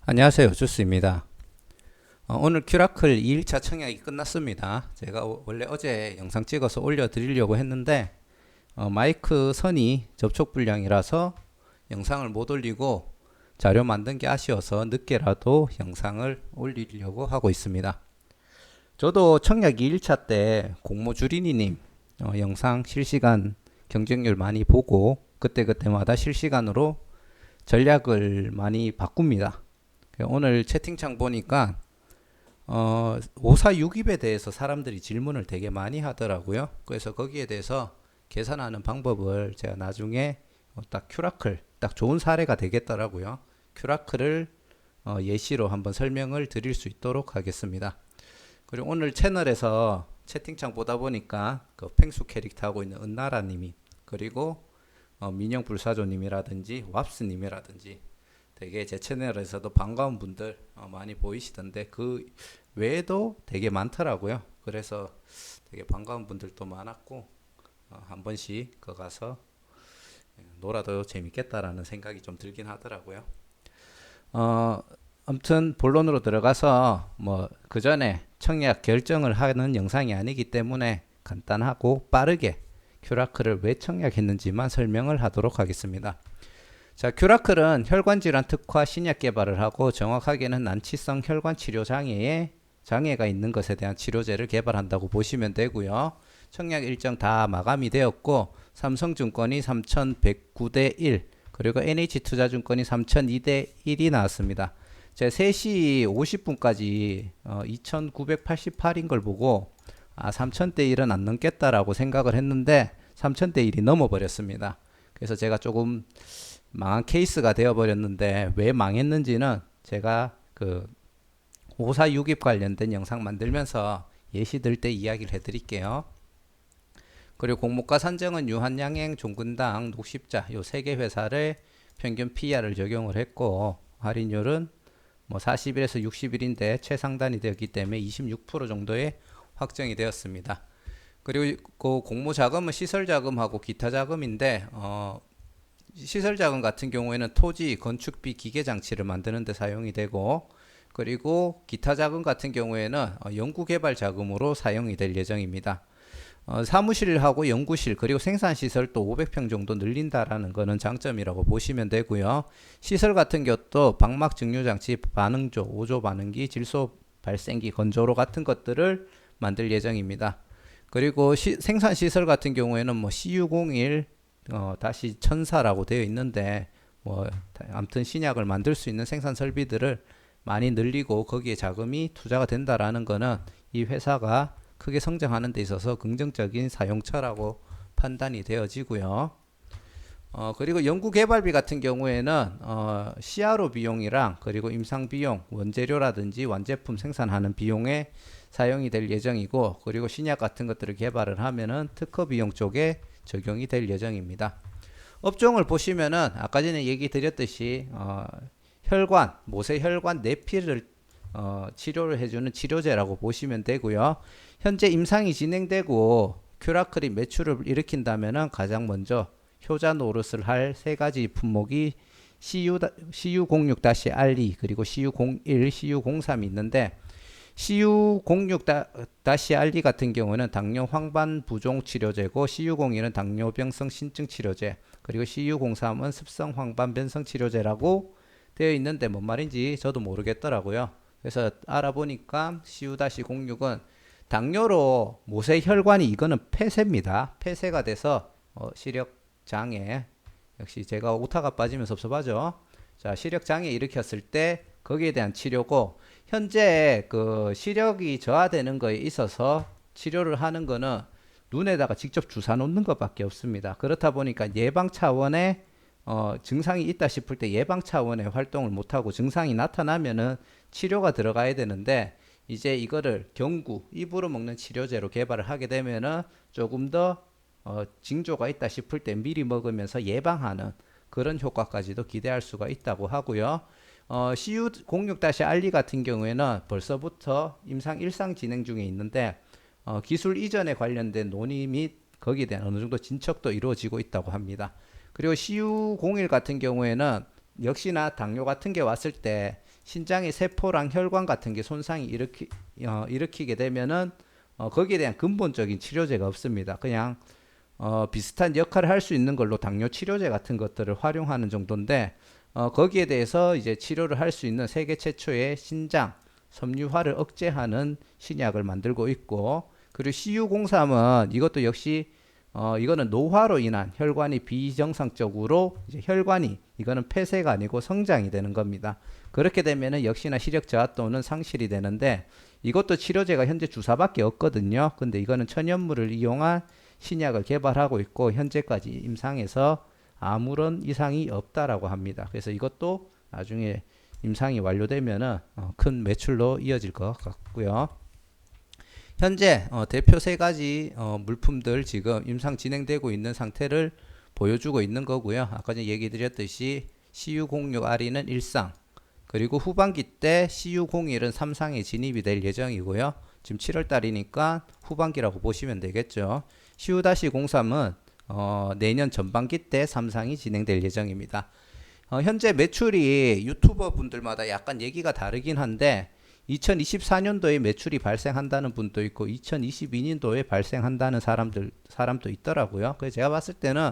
안녕하세요. 주스입니다. 오늘 큐라클 2일차 청약이 끝났습니다. 제가 원래 어제 영상 찍어서 올려드리려고 했는데 마이크 선이 접촉 불량이라서 영상을 못 올리고 자료 만든 게 아쉬워서 늦게라도 영상을 올리려고 하고 있습니다. 저도 청약 2일차 때 공모 주린이님 영상 실시간 경쟁률 많이 보고 그때그때마다 실시간으로 전략을 많이 바꿉니다. 오늘 채팅창 보니까 5462에 대해서 사람들이 질문을 되게 많이 하더라고요. 그래서 거기에 대해서 계산하는 방법을 제가 나중에 딱 큐라클 딱 좋은 사례가 되겠더라고요. 큐라클을 예시로 한번 설명을 드릴 수 있도록 하겠습니다. 그리고 오늘 채널에서 채팅창 보다 보니까 그 펭수 캐릭터 하고 있는 은나라님이 그리고 민영 불사조님이라든지 왑스님이라든지 되게 제 채널에서도 반가운 분들 많이 보이시던데 그 외에도 되게 많더라고요. 그래서 되게 반가운 분들도 많았고 한 번씩 거 가서 놀아도 재밌겠다라는 생각이 좀 들긴 하더라고요. 어, 아무튼 본론으로 들어가서 뭐 그 전에 청약 결정을 하는 영상이 아니기 때문에 간단하고 빠르게 큐라클을 왜 청약했는지만 설명을 하도록 하겠습니다. 자, 큐라클은 혈관 질환 특화 신약 개발을 하고 정확하게는 난치성 혈관 치료 장애에 장애가 있는 것에 대한 치료제를 개발한다고 보시면 되고요. 청약 일정 다 마감이 되었고 삼성증권이 3,109대 1 그리고 NH투자증권이 3,002대 1이 나왔습니다. 제가 3시 50분까지 2,988인 걸 보고 3,000대 1은 안 넘겠다라고 생각을 했는데 3,000대 1이 넘어버렸습니다. 그래서 제가 조금 망한 케이스가 되어버렸는데 왜 망했는지는 제가 그 5462 관련된 영상 만들면서 예시 들 때 이야기를 해드릴게요. 그리고 공모가 산정은 유한양행, 종근당, 녹십자 요 세 개 회사를 평균 PR을 적용을 했고 할인율은 뭐 40일에서 60일인데 최상단이 되었기 때문에 26% 정도에 확정이 되었습니다. 그리고 그 공모 자금은 시설 자금하고 기타 자금인데 시설 자금 같은 경우에는 토지, 건축비, 기계 장치를 만드는 데 사용이 되고 그리고 기타 자금 같은 경우에는 연구 개발 자금으로 사용이 될 예정입니다. 사무실하고 연구실 그리고 생산시설 또 500평 정도 늘린다라는 거는 장점이라고 보시면 되고요. 시설 같은 것도 방막 증류장치, 반응조, 오조 반응기, 질소 발생기, 건조로 같은 것들을 만들 예정입니다. 그리고 생산시설 같은 경우에는 뭐 CU01 다시 천사라고 되어 있는데 뭐 아무튼 신약을 만들 수 있는 생산 설비들을 많이 늘리고 거기에 자금이 투자가 된다라는 거는 이 회사가 크게 성장하는 데 있어서 긍정적인 사용처라고 판단이 되어지고요. 그리고 연구개발비 같은 경우에는 CRO 비용이랑 그리고 임상 비용, 원재료라든지 완제품 생산하는 비용에 사용이 될 예정이고 그리고 신약 같은 것들을 개발을 하면은 특허 비용 쪽에 적용이 될 예정입니다. 업종을 보시면은 아까 전에 얘기 드렸듯이 혈관, 모세혈관 내피를 치료를 해주는 치료제라고 보시면 되고요. 현재 임상이 진행되고 큐라클이 매출을 일으킨다면은 가장 먼저 효자 노릇을 할 세 가지 품목이 CU06-RE 그리고 CU01, CU03이 있는데 CU06-RE 같은 경우는 당뇨 황반 부종 치료제고 CU01은 당뇨병성 신증 치료제 그리고 CU03은 습성 황반 변성 치료제라고 되어 있는데 뭔 말인지 저도 모르겠더라고요. 그래서 알아보니까 CU-06은 당뇨로 모세혈관이 이거는 폐쇄입니다. 폐쇄가 돼서 시력 장애 역시 제가 오타가 빠지면 섭섭하죠. 자, 시력 장애 일으켰을 때 거기에 대한 치료고 현재 그 시력이 저하되는 거에 있어서 치료를 하는 거는 눈에다가 직접 주사 놓는 것밖에 없습니다. 그렇다 보니까 예방 차원의 증상이 있다 싶을 때 예방 차원의 활동을 못하고 증상이 나타나면은 치료가 들어가야 되는데 이제 이거를 경구 입으로 먹는 치료제로 개발을 하게 되면은 조금 더 징조가 있다 싶을 때 미리 먹으면서 예방하는 그런 효과까지도 기대할 수가 있다고 하고요. CU06-RE 같은 경우에는 벌써부터 임상 일상 진행 중에 있는데 기술 이전에 관련된 논의 및 거기에 대한 어느 정도 진척도 이루어지고 있다고 합니다. 그리고 CU01 같은 경우에는 역시나 당뇨 같은 게 왔을 때 신장의 세포랑 혈관 같은 게 손상이 일으키게 되면은 거기에 대한 근본적인 치료제가 없습니다. 그냥 비슷한 역할을 할 수 있는 걸로 당뇨 치료제 같은 것들을 활용하는 정도인데 거기에 대해서 이제 치료를 할 수 있는 세계 최초의 신장 섬유화를 억제하는 신약을 만들고 있고, 그리고 CU03은 이것도 역시 이거는 노화로 인한 혈관이 비정상적으로 이제 혈관이 이거는 폐쇄가 아니고 성장이 되는 겁니다. 그렇게 되면은 역시나 시력 저하 또는 상실이 되는데 이것도 치료제가 현재 주사밖에 없거든요. 근데 이거는 천연물을 이용한 신약을 개발하고 있고 현재까지 임상에서 아무런 이상이 없다라고 합니다. 그래서 이것도 나중에 임상이 완료되면은 큰 매출로 이어질 것 같고요. 현재 대표 세 가지 물품들 지금 임상 진행되고 있는 상태를 보여주고 있는 거고요. 아까 전에 얘기 드렸듯이 CU06RE는 1상, 그리고 후반기 때 CU01은 3상에 진입이 될 예정이고요. 지금 7월 달이니까 후반기라고 보시면 되겠죠. CU-03은 내년 전반기 때 3상이 진행될 예정입니다. 현재 매출이 유튜버 분들마다 약간 얘기가 다르긴 한데 2024년도에 매출이 발생한다는 분도 있고 2022년도에 발생한다는 사람도 있더라고요. 그래서 제가 봤을 때는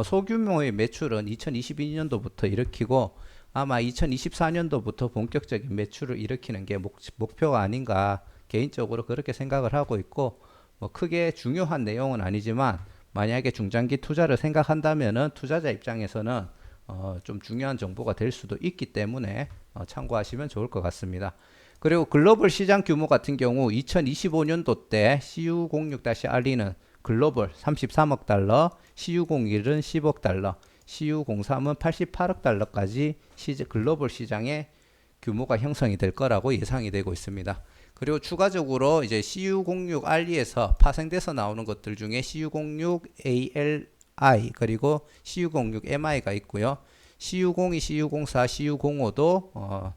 소규모의 매출은 2022년도부터 일으키고 아마 2024년도부터 본격적인 매출을 일으키는 게 목표가 아닌가 개인적으로 그렇게 생각을 하고 있고, 뭐 크게 중요한 내용은 아니지만 만약에 중장기 투자를 생각한다면은 투자자 입장에서는 좀 중요한 정보가 될 수도 있기 때문에 참고하시면 좋을 것 같습니다. 그리고 글로벌 시장 규모 같은 경우 2025년도 때 CU06-RE는 글로벌 33억 달러, CU01은 10억 달러, CU03은 88억 달러까지 글로벌 시장의 규모가 형성이 될 거라고 예상이 되고 있습니다. 그리고 추가적으로 이제 CU06RE에서 파생돼서 나오는 것들 중에 CU06ALI 그리고 CU06MI가 있고요. CU02, CU04, CU05도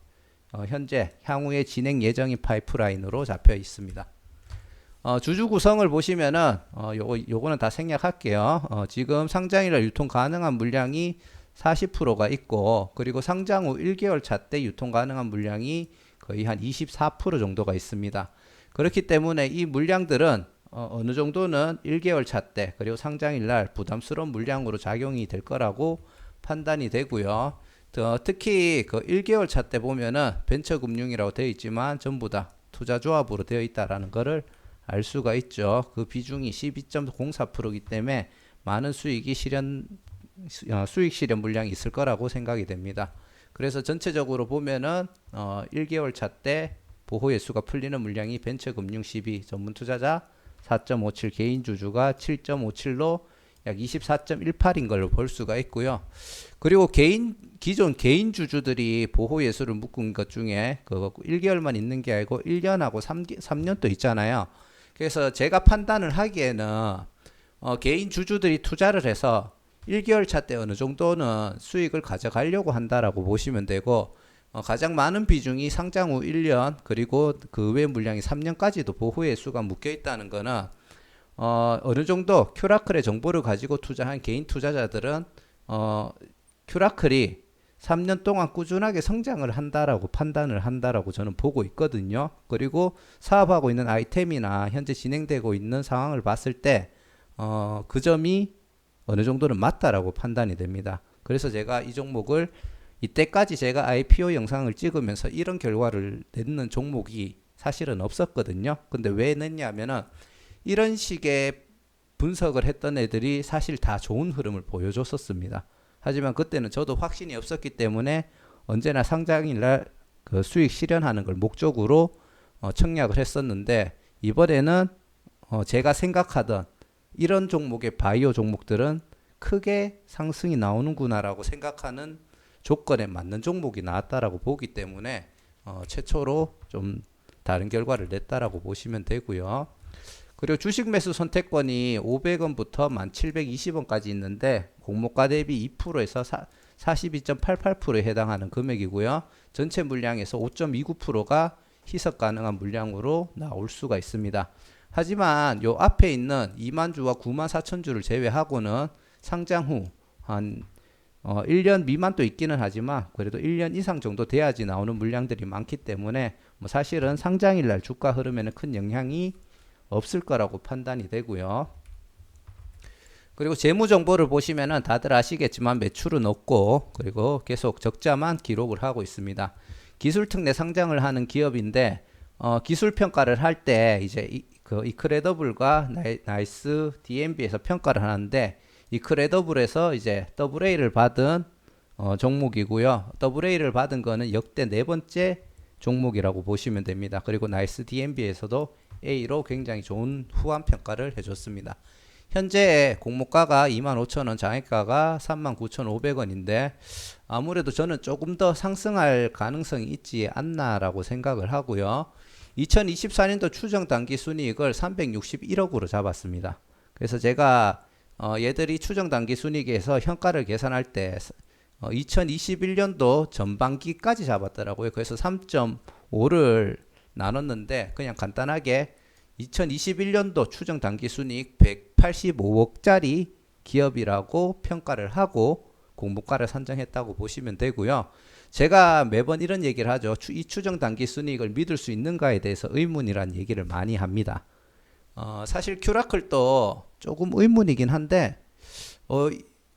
현재 향후에 진행 예정인 파이프라인으로 잡혀 있습니다. 주주 구성을 보시면은 요거는 다 생략할게요. 지금 상장일날 유통 가능한 물량이 40%가 있고, 그리고 상장 후 1개월 차 때 유통 가능한 물량이 거의 한 24% 정도가 있습니다. 그렇기 때문에 이 물량들은 어느 정도는 1개월 차 때 그리고 상장일날 부담스러운 물량으로 작용이 될 거라고 판단이 되고요. 특히 그 1개월 차 때 보면은 벤처금융이라고 되어 있지만 전부 다 투자조합으로 되어 있다라는 거를 알 수가 있죠. 그 비중이 12.04%이기 때문에 많은 수익 실현 물량이 있을 거라고 생각이 됩니다. 그래서 전체적으로 보면은 1개월 차 때 보호 예수가 풀리는 물량이 벤처금융 12, 전문 투자자 4.57, 개인 주주가 7.57로 약 24.18인 걸로 볼 수가 있고요. 그리고 기존 개인 주주들이 보호 예수를 묶은 것 중에 그 1개월만 있는 게 아니고 1년하고 3년도 있잖아요. 그래서 제가 판단을 하기에는 개인 주주들이 투자를 해서 1개월 차 때 어느 정도는 수익을 가져가려고 한다라고 보시면 되고, 가장 많은 비중이 상장 후 1년 그리고 그 외 물량이 3년까지도 보호의 수가 묶여 있다는 거는 어느 정도 큐라클의 정보를 가지고 투자한 개인 투자자들은 큐라클이 3년 동안 꾸준하게 성장을 한다라고 판단을 한다라고 저는 보고 있거든요. 그리고 사업하고 있는 아이템이나 현재 진행되고 있는 상황을 봤을 때 그 점이 어느 정도는 맞다라고 판단이 됩니다. 그래서 제가 이 종목을 이때까지 제가 IPO 영상을 찍으면서 이런 결과를 내는 종목이 사실은 없었거든요. 근데 왜 냈냐면은 이런 식의 분석을 했던 애들이 사실 다 좋은 흐름을 보여줬었습니다. 하지만 그때는 저도 확신이 없었기 때문에 언제나 상장일날 그 수익 실현하는 걸 목적으로 청약을 했었는데, 이번에는 제가 생각하던 이런 종목의 바이오 종목들은 크게 상승이 나오는구나라고 생각하는 조건에 맞는 종목이 나왔다라고 보기 때문에 최초로 좀 다른 결과를 냈다라고 보시면 되고요. 그리고 주식 매수 선택권이 500원부터 1720원까지 있는데 공모가 대비 2%에서 42.88%에 해당하는 금액이고요. 전체 물량에서 5.29%가 희석 가능한 물량으로 나올 수가 있습니다. 하지만 요 앞에 있는 2만 주와 9만 4천 주를 제외하고는 상장 후 한 1년 미만도 있기는 하지만 그래도 1년 이상 정도 돼야지 나오는 물량들이 많기 때문에 뭐 사실은 상장일 날 주가 흐름에는 큰 영향이 없을 거라고 판단이 되고요. 그리고 재무 정보를 보시면은 다들 아시겠지만 매출은 없고 그리고 계속 적자만 기록을 하고 있습니다. 기술 특례 상장을 하는 기업인데 기술 평가를 할 때 이제 이크레더블과 나이스 DMB에서 평가를 하는데 이크레더블에서 이제 AA를 받은 종목이고요. AA를 받은 거는 역대 네 번째 종목이라고 보시면 됩니다. 그리고 나이스 DMB에서도 A로 굉장히 좋은 후한 평가를 해줬습니다. 현재 공모가가 25,000원, 장외가가 39,500원인데 아무래도 저는 조금 더 상승할 가능성이 있지 않나라고 생각을 하고요. 2024년도 추정 단기 순이익을 361억으로 잡았습니다. 그래서 제가 얘들이 추정 단기 순이익에서 현가를 계산할 때 2021년도 전반기까지 잡았더라고요. 그래서 3.5를 나눴는데 그냥 간단하게 2021년도 추정 단기 순이익 185억짜리 기업이라고 평가를 하고 공모가를 산정했다고 보시면 되고요. 제가 매번 이런 얘기를 하죠. 이 추정 단기 순이익을 믿을 수 있는가에 대해서 의문이란 얘기를 많이 합니다. 사실 큐라클도 조금 의문이긴 한데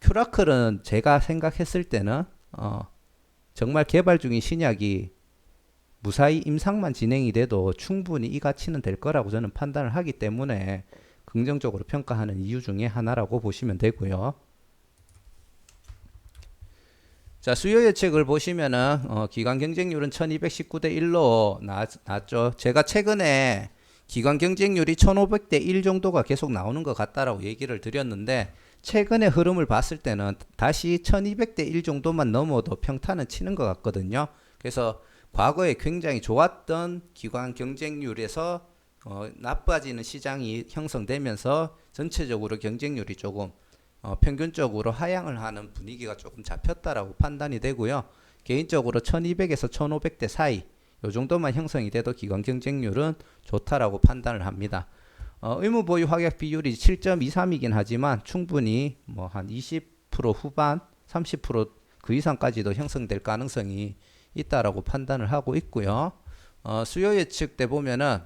큐라클은 제가 생각했을 때는 정말 개발 중인 신약이 무사히 임상만 진행이 돼도 충분히 이 가치는 될 거라고 저는 판단을 하기 때문에 긍정적으로 평가하는 이유 중에 하나라고 보시면 되고요. 자, 수요 예측을 보시면은 기관 경쟁률은 1219대 1로 나왔죠. 제가 최근에 기관 경쟁률이 1500대 1 정도가 계속 나오는 것 같다라고 얘기를 드렸는데 최근의 흐름을 봤을 때는 다시 1200대 1 정도만 넘어도 평타는 치는 것 같거든요. 그래서 과거에 굉장히 좋았던 기관 경쟁률에서 나빠지는 시장이 형성되면서 전체적으로 경쟁률이 조금 평균적으로 하향을 하는 분위기가 조금 잡혔다라고 판단이 되고요. 개인적으로 1200에서 1500대 사이 요 정도만 형성이 돼도 기관 경쟁률은 좋다라고 판단을 합니다. 의무 보유 확약 비율이 7.23이긴 하지만 충분히 뭐 한 20% 후반, 30%그 이상까지도 형성될 가능성이 있다라고 판단을 하고 있고요. 수요 예측 때 보면은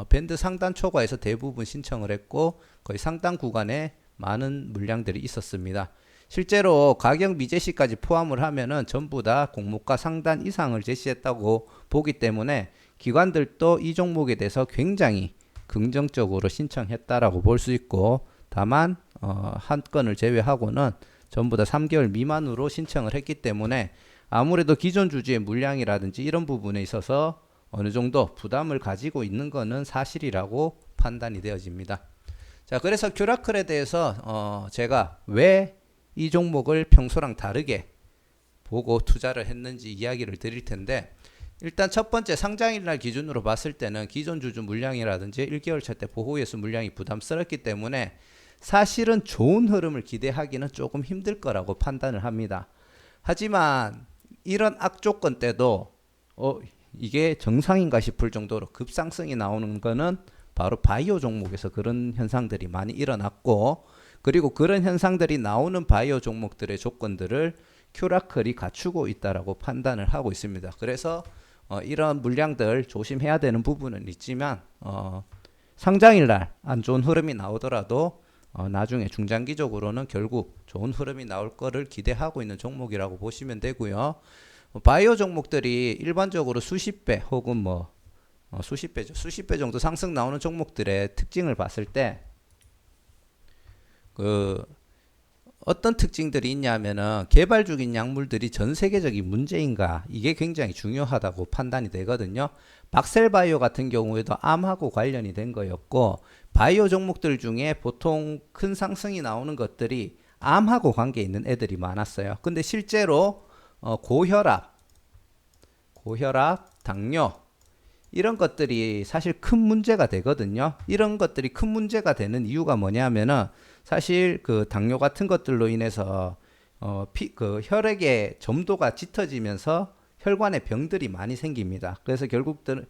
밴드 상단 초과에서 대부분 신청을 했고 거의 상단 구간에 많은 물량들이 있었습니다. 실제로 가격 미제시까지 포함을 하면은 전부 다 공모가 상단 이상을 제시했다고 보기 때문에 기관들도 이 종목에 대해서 굉장히 긍정적으로 신청했다라고 볼 수 있고 다만 한 건을 제외하고는 전부 다 3개월 미만으로 신청을 했기 때문에 아무래도 기존 주주의 물량이라든지 이런 부분에 있어서 어느 정도 부담을 가지고 있는 것은 사실이라고 판단이 되어집니다. 자, 그래서 큐라클에 대해서 제가 왜 이 종목을 평소랑 다르게 보고 투자를 했는지 이야기를 드릴 텐데 일단 첫 번째 상장일 날 기준으로 봤을 때는 기존 주주 물량이라든지 1개월 차 때 보호예수 물량이 부담스럽기 때문에 사실은 좋은 흐름을 기대하기는 조금 힘들 거라고 판단을 합니다. 하지만 이런 악조건 때도 이게 정상인가 싶을 정도로 급상승이 나오는 거는 바로 바이오 종목에서 그런 현상들이 많이 일어났고 그리고 그런 현상들이 나오는 바이오 종목들의 조건들을 큐라클이 갖추고 있다라고 판단을 하고 있습니다. 그래서 이런 물량들 조심해야 되는 부분은 있지만 상장일 날 안 좋은 흐름이 나오더라도 나중에 중장기적으로는 결국 좋은 흐름이 나올 거를 기대하고 있는 종목이라고 보시면 되고요. 바이오 종목들이 일반적으로 수십 배 혹은 수십 배죠. 수십 배 정도 상승 나오는 종목들의 특징을 봤을 때 어떤 특징들이 있냐면은 개발 중인 약물들이 전 세계적인 문제인가 이게 굉장히 중요하다고 판단이 되거든요. 박셀바이오 같은 경우에도 암하고 관련이 된 거였고 바이오 종목들 중에 보통 큰 상승이 나오는 것들이 암하고 관계 있는 애들이 많았어요. 근데 실제로 고혈압, 당뇨 이런 것들이 사실 큰 문제가 되거든요. 이런 것들이 큰 문제가 되는 이유가 뭐냐면은 사실 그 당뇨 같은 것들로 인해서 그 혈액의 점도가 짙어지면서 혈관에 병들이 많이 생깁니다. 그래서 결국은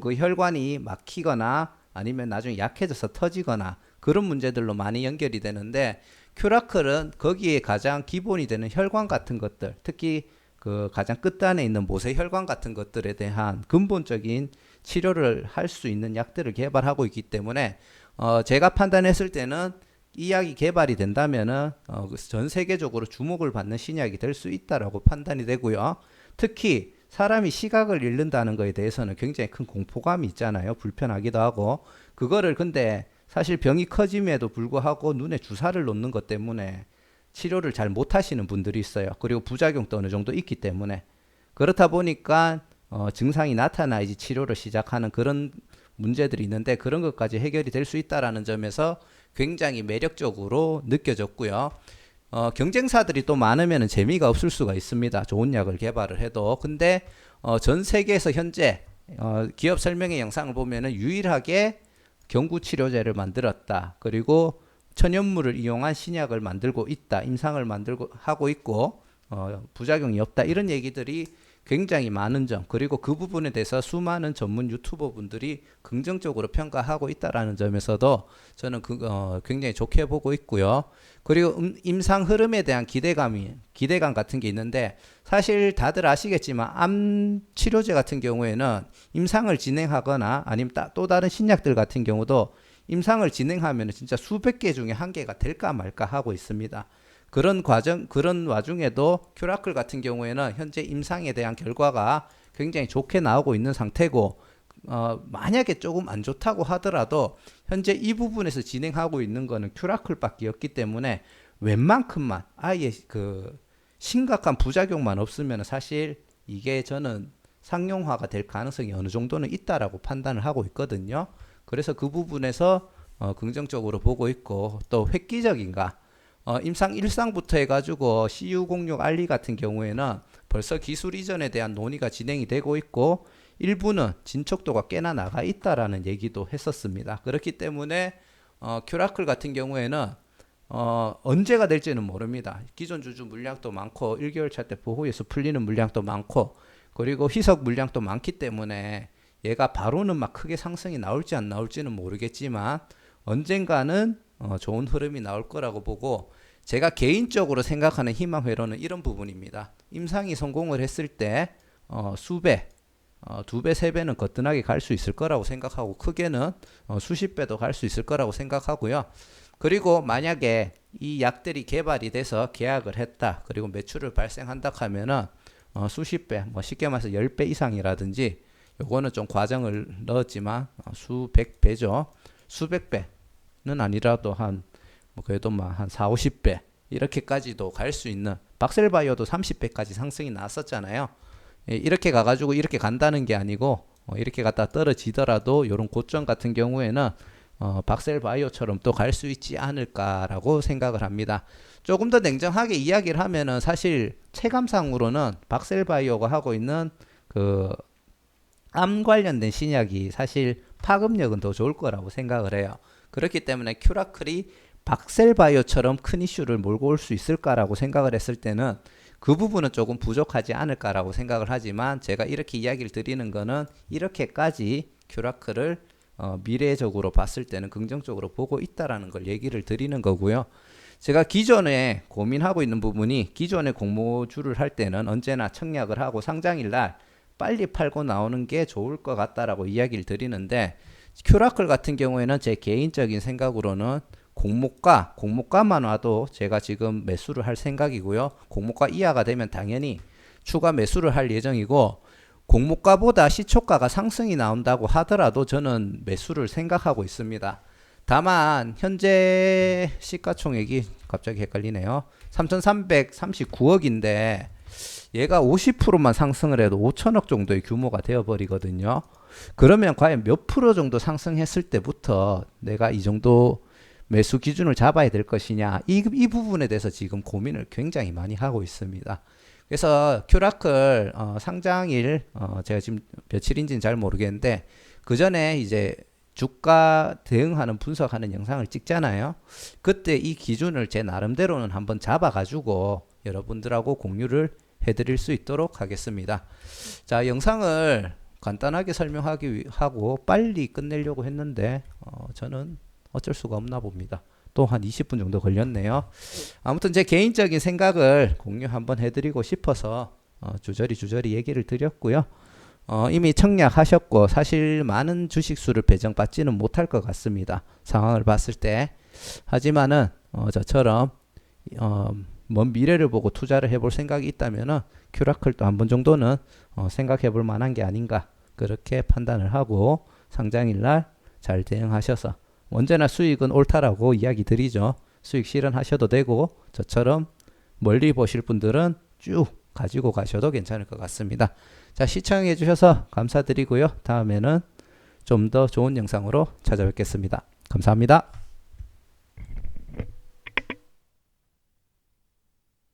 그 혈관이 막히거나 아니면 나중에 약해져서 터지거나 그런 문제들로 많이 연결이 되는데 큐라클은 거기에 가장 기본이 되는 혈관 같은 것들, 특히 그 가장 끝단에 있는 모세혈관 같은 것들에 대한 근본적인 치료를 할 수 있는 약들을 개발하고 있기 때문에 제가 판단했을 때는 이 약이 개발이 된다면은 전 세계적으로 주목을 받는 신약이 될 수 있다라고 판단이 되고요. 특히 사람이 시각을 잃는다는 것에 대해서는 굉장히 큰 공포감이 있잖아요. 불편하기도 하고 그거를 근데 사실 병이 커짐에도 불구하고 눈에 주사를 놓는 것 때문에 치료를 잘 못하시는 분들이 있어요. 그리고 부작용도 어느 정도 있기 때문에 그렇다 보니까 증상이 나타나야지 치료를 시작하는 그런 문제들이 있는데 그런 것까지 해결이 될 수 있다라는 점에서 굉장히 매력적으로 느껴졌고요. 경쟁사들이 또 많으면 재미가 없을 수가 있습니다. 좋은 약을 개발을 해도. 근데 전 세계에서 현재 기업 설명회 영상을 보면은 유일하게 경구 치료제를 만들었다. 그리고 천연물을 이용한 신약을 만들고 있다. 임상을 만들고 하고 있고 부작용이 없다. 이런 얘기들이 굉장히 많은 점, 그리고 그 부분에 대해서 수많은 전문 유튜버 분들이 긍정적으로 평가하고 있다라는 점에서도 저는 굉장히 좋게 보고 있고요. 그리고 임상 흐름에 대한 기대감 같은 게 있는데, 사실 다들 아시겠지만 암 치료제 같은 경우에는 임상을 진행하거나 아니면 또 다른 신약들 같은 경우도 임상을 진행하면 진짜 수백 개 중에 한 개가 될까 말까 하고 있습니다. 그런 와중에도 큐라클 같은 경우에는 현재 임상에 대한 결과가 굉장히 좋게 나오고 있는 상태고, 만약에 조금 안 좋다고 하더라도 현재 이 부분에서 진행하고 있는 거는 큐라클밖에 없기 때문에 웬만큼만 아예 그 심각한 부작용만 없으면 사실 이게 저는 상용화가 될 가능성이 어느 정도는 있다라고 판단을 하고 있거든요. 그래서 그 부분에서 긍정적으로 보고 있고, 또 획기적인가? 임상 1상부터 해가지고 CU06 알리 같은 경우에는 벌써 기술 이전에 대한 논의가 진행이 되고 있고, 일부는 진척도가 꽤나 나가 있다라는 얘기도 했었습니다. 그렇기 때문에 큐라클 같은 경우에는 언제가 될지는 모릅니다. 기존 주주 물량도 많고 1개월 차 때 보호에서 풀리는 물량도 많고, 그리고 희석 물량도 많기 때문에 얘가 바로는 막 크게 상승이 나올지 안 나올지는 모르겠지만 언젠가는 좋은 흐름이 나올 거라고 보고, 제가 개인적으로 생각하는 희망 회로는 이런 부분입니다. 임상이 성공을 했을 때 수배, 두 배, 세 배는 거뜬하게 갈 수 있을 거라고 생각하고, 크게는 수십 배도 갈 수 있을 거라고 생각하고요. 그리고 만약에 이 약들이 개발이 돼서 계약을 했다, 그리고 매출을 발생한다 하면은 수십 배, 뭐 쉽게 말해서 10배 이상이라든지, 요거는 좀 과정을 넣었지만 수백 배죠. 수백 배는 아니라도 뭐 그래도 한 4, 50배 이렇게까지도 갈 수 있는, 박셀바이오도 30배까지 상승이 나왔었잖아요. 이렇게 가가지고 이렇게 간다는 게 아니고 이렇게 갔다 떨어지더라도 이런 고점 같은 경우에는 박셀바이오처럼 또 갈 수 있지 않을까라고 생각을 합니다. 조금 더 냉정하게 이야기를 하면은 사실 체감상으로는 박셀바이오가 하고 있는 그 암 관련된 신약이 사실 파급력은 더 좋을 거라고 생각을 해요. 그렇기 때문에 큐라클이 박셀바이오처럼 큰 이슈를 몰고 올 수 있을까라고 생각을 했을 때는 그 부분은 조금 부족하지 않을까라고 생각을 하지만, 제가 이렇게 이야기를 드리는 거는 이렇게까지 큐라클을 미래적으로 봤을 때는 긍정적으로 보고 있다라는 걸 얘기를 드리는 거고요. 제가 기존에 고민하고 있는 부분이, 기존에 공모주를 할 때는 언제나 청약을 하고 상장일 날 빨리 팔고 나오는 게 좋을 것 같다라고 이야기를 드리는데, 큐라클 같은 경우에는 제 개인적인 생각으로는 공모가만 와도 제가 지금 매수를 할 생각이고요. 공모가 이하가 되면 당연히 추가 매수를 할 예정이고, 공모가보다 시초가가 상승이 나온다고 하더라도 저는 매수를 생각하고 있습니다. 다만 현재 시가총액이 갑자기 헷갈리네요. 3,339억인데 얘가 50%만 상승을 해도 5천억 정도의 규모가 되어버리거든요. 그러면 과연 몇 프로 정도 상승했을 때부터 내가 이 정도 매수 기준을 잡아야 될 것이냐, 이 부분에 대해서 지금 고민을 굉장히 많이 하고 있습니다. 그래서 큐라클 상장일 제가 지금 며칠인지는 잘 모르겠는데, 그 전에 이제 주가 대응하는 분석하는 영상을 찍잖아요. 그때 이 기준을 제 나름대로는 한번 잡아가지고 여러분들하고 공유를 해드릴 수 있도록 하겠습니다. 자, 영상을 간단하게 설명하고 빨리 끝내려고 했는데 저는 어쩔 수가 없나 봅니다. 또 한 20분 정도 걸렸네요. 아무튼 제 개인적인 생각을 공유 한번 해드리고 싶어서 주저리 얘기를 드렸고요. 이미 청약하셨고 사실 많은 주식수를 배정받지는 못할 것 같습니다. 상황을 봤을 때. 하지만은 저처럼 먼 미래를 보고 투자를 해볼 생각이 있다면은 큐라클도 한 번 정도는 생각해 볼 만한 게 아닌가 그렇게 판단을 하고 상장일 날 잘 대응하셔서 언제나 수익은 옳다라고 이야기 드리죠. 수익 실현하셔도 되고 저처럼 멀리 보실 분들은 쭉 가지고 가셔도 괜찮을 것 같습니다. 자, 시청해 주셔서 감사드리고요. 다음에는 좀 더 좋은 영상으로 찾아뵙겠습니다. 감사합니다.